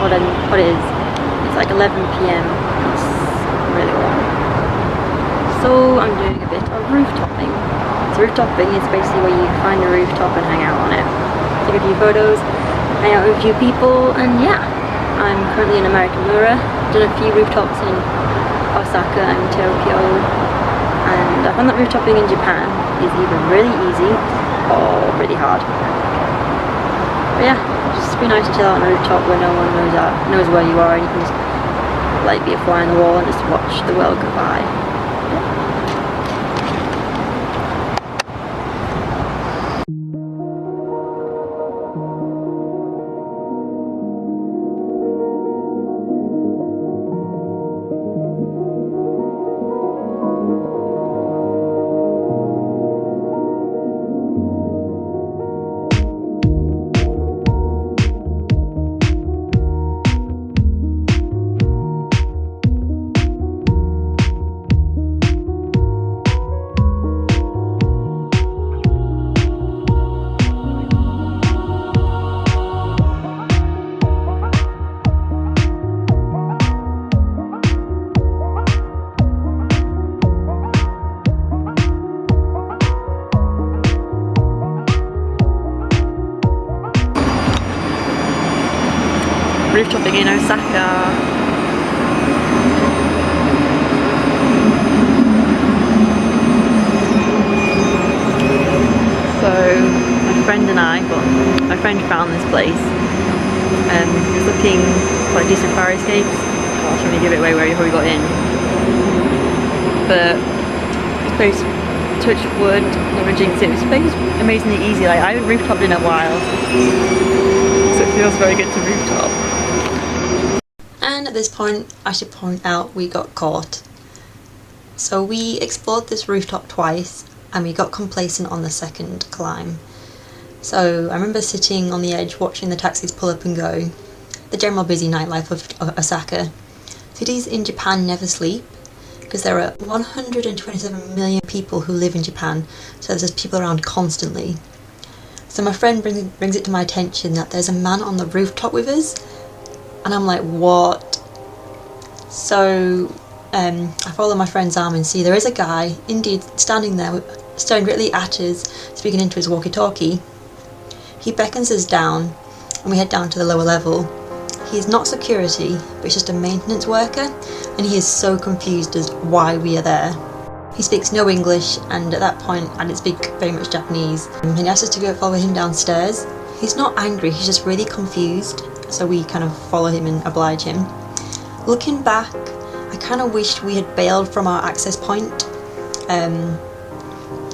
what it is. It's like 11 p.m. It's really warm. So I'm doing a bit of rooftoping. So rooftoping is basically where you find a rooftop and hang out on it. Take a few photos, hang out with a few people, and yeah. I'm currently in American Mura. Done a few rooftops in Osaka and Tokyo, and I found that rooftoping in Japan is either really easy or really hard. But yeah, just be nice to chill out on a rooftop where no one knows where you are, and you can just like be a fly on the wall and just watch the world go by. Rooftoping in Osaka. So my friend found this place. He was looking for like decent fire escapes. I'll try to give it away where we got in. But this place, touch wood, never jinx it. This place is amazingly easy. Like, I haven't rooftopped in a while, so it feels very good to rooftop. And at this point, I should point out we got caught. So we explored this rooftop twice, and we got complacent on the second climb. So I remember sitting on the edge watching the taxis pull up and go. The general busy nightlife of Osaka. Cities in Japan never sleep, because there are 127 million people who live in Japan, so there's just people around constantly. So my friend brings it to my attention that there's a man on the rooftop with us, and I'm like, what? So I follow my friend's arm and see there is a guy, indeed, standing there, staring directly at us, speaking into his walkie-talkie. He beckons us down, and we head down to the lower level. He is not security, but he's just a maintenance worker, and he is so confused as why we are there. He speaks no English, and at that point I didn't speak very much Japanese, and he asked us to go follow him downstairs. He's not angry, he's just really confused, so we kind of follow him and oblige him. Looking back, I kind of wished we had bailed from our access point,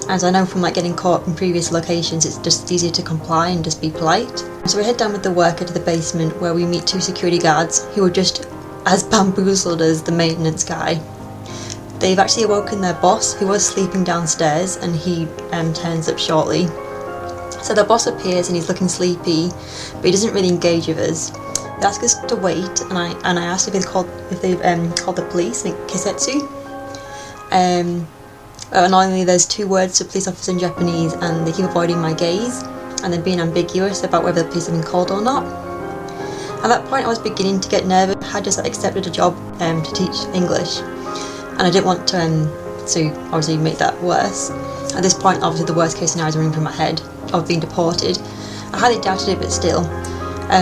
as I know from like getting caught in previous locations, it's just easier to comply and just be polite. So we head down with the worker to the basement, where we meet two security guards who are just as bamboozled as the maintenance guy. They've actually awoken their boss, who was sleeping downstairs, and he turns up shortly. So the boss appears and he's looking sleepy, but he doesn't really engage with us. They ask us to wait, and I asked if they've called the police in Kisetsu. Annoyingly, there's two words to police officer in Japanese, and they keep avoiding my gaze, and they're being ambiguous about whether the police have been called or not. At that point, I was beginning to get nervous. I had just accepted a job to teach English, and I didn't want to obviously make that worse. At this point, obviously, the worst case scenario is running through my head of being deported. I highly doubted it, but still.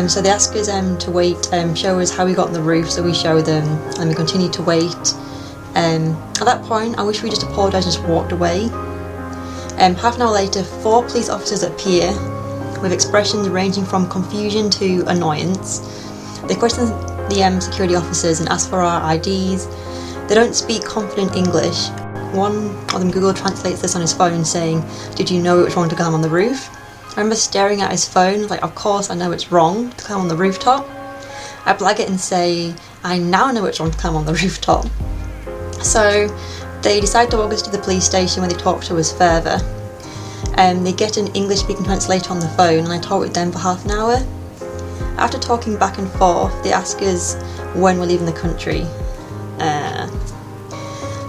So they ask us to wait, show us how we got on the roof, so we show them, and we continue to wait. At that point, I wish we just apologised and just walked away. Half an hour later, 4 police officers appear with expressions ranging from confusion to annoyance. They question the security officers and ask for our IDs. They don't speak confident English. One of them Google translates this on his phone, saying, "Did you know it was wrong to climb on the roof?" I remember staring at his phone, like, of course I know it's wrong to climb on the rooftop. I blag it and say, I now know it's wrong to climb on the rooftop. So they decide to walk us to the police station, where they talk to us further. They get an English speaking translator on the phone, and I talk with them for half an hour. After talking back and forth, they ask us when we're leaving the country.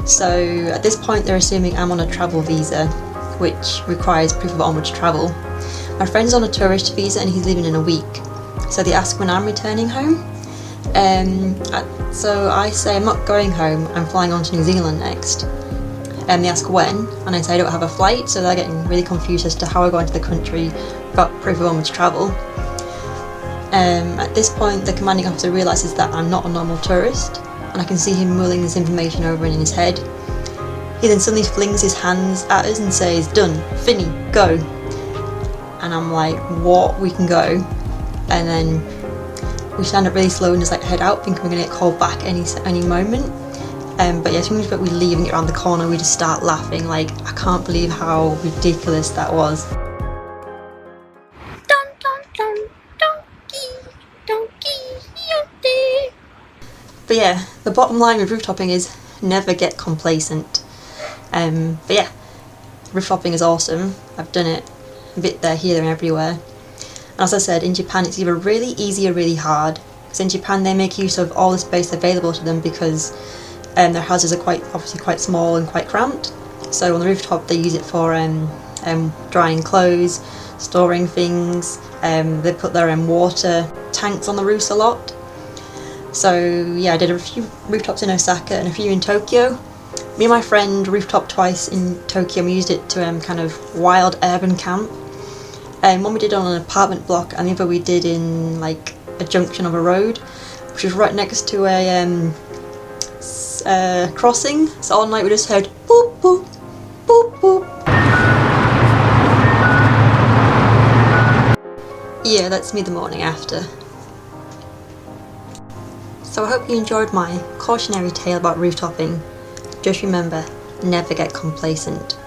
So at this point they're assuming I'm on a travel visa, which requires proof of onwards travel. My friend's on a tourist visa and he's leaving in a week. So they ask when I'm returning home. So I say I'm not going home, I'm flying on to New Zealand next. They ask when, and I say I don't have a flight, so they're getting really confused as to how I go into the country without proof of onwards travel. At this point, the commanding officer realises that I'm not a normal tourist, and I can see him mulling this information over in his head. He then suddenly flings his hands at us and says, "Done, Finny, go." And I'm like, what? We can go? And then we stand up really slow and just like head out, thinking we're going to get called back any moment. But yeah, as soon as we leave and get around the corner, we just start laughing. Like, I can't believe how ridiculous that was. But yeah, the bottom line with rooftoping is never get complacent. But yeah, rooftoping is awesome. I've done it a bit there, here, and everywhere. And as I said, in Japan it's either really easy or really hard. Because in Japan they make use of all the space available to them because their houses are obviously quite small and quite cramped. So on the rooftop they use it for drying clothes, storing things. They put their water tanks on the roofs a lot. So yeah, I did a few rooftops in Osaka and a few in Tokyo. Me and my friend rooftop twice in Tokyo. We used it to kind of wild urban camp. One we did on an apartment block, and the other we did in like a junction of a road, which was right next to a crossing. So all night we just heard boop boop boop boop. Yeah, that's me the morning after. So I hope you enjoyed my cautionary tale about rooftoping. Just remember, never get complacent.